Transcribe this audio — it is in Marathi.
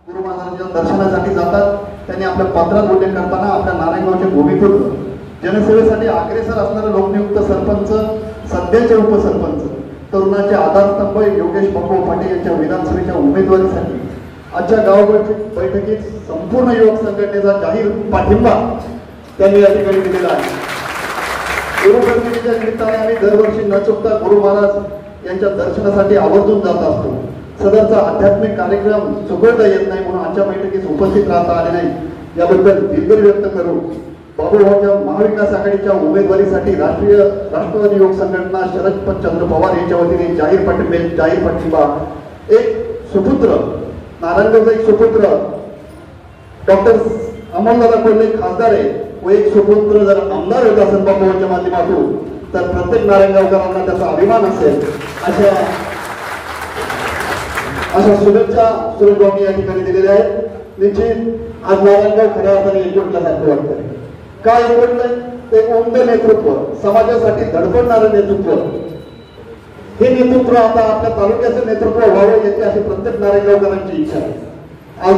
गुरु महाराजांच्या दर्शनासाठी जातात. त्यांनी आपल्या पत्रात उल्लेख करताना आपल्या नारायणगावचे भूमिपुत्र, जनसेवेसाठी अग्रेसर असणारे लोकनियुक्त सरपंच, सध्याचे उपसरपंच, तरुणाचे आधारस्तंभ योगेश बापू पाटील यांच्या विधानसभेच्या उमेदवारीसाठी आजच्या गावभर बैठकीत संपूर्ण युवक संघटनेचा जाहीर पाठिंबा त्यांनी या ठिकाणी दिलेला आहे. गुरुपौर्णिमेच्या निमित्ताने आम्ही दरवर्षी न चुकता गुरु महाराज यांच्या दर्शनासाठी आवर्जून जात असतो. सदरचा आध्यात्मिक कार्यक्रम चुकवता येत नाही म्हणून आजच्या बैठकीस उपस्थित राहता आले नाही याबद्दल दिलगिरी व्यक्त करू बाबूभाऊच्या महाविकास आघाडीच्या उमेदवारीसाठी राष्ट्रवादी युवक संघटना शरदचंद्र पवार यांच्या वतीने जाहीर पाठिंबा. एक सुपुत्र, नारायणगावचा एक सुपुत्र डॉक्टर अमोलदादा कोल्हे खासदार आहे व एक सुपुत्र जर आमदार होत असेल बाबूभाऊच्या माध्यमातून तर प्रत्येक नारायणगावकरांना त्याचा अभिमान असेल. अशा शुभेच्छा सुरेशबाबू या ठिकाणी दिलेल्या आहेत. निश्चित आज नारायणगाव खऱ्या अर्थाने एकवटल्यासारखं वाटतंय. काय एकवटलंय? ते उमद नेतृत्व, समाजासाठी धडपडणारं नेतृत्व. हे नेतृत्व आता आपल्या तालुक्याचं नेतृत्व व्हावं याची अशी प्रत्येक नारायणगावकरांची इच्छा आहे. आज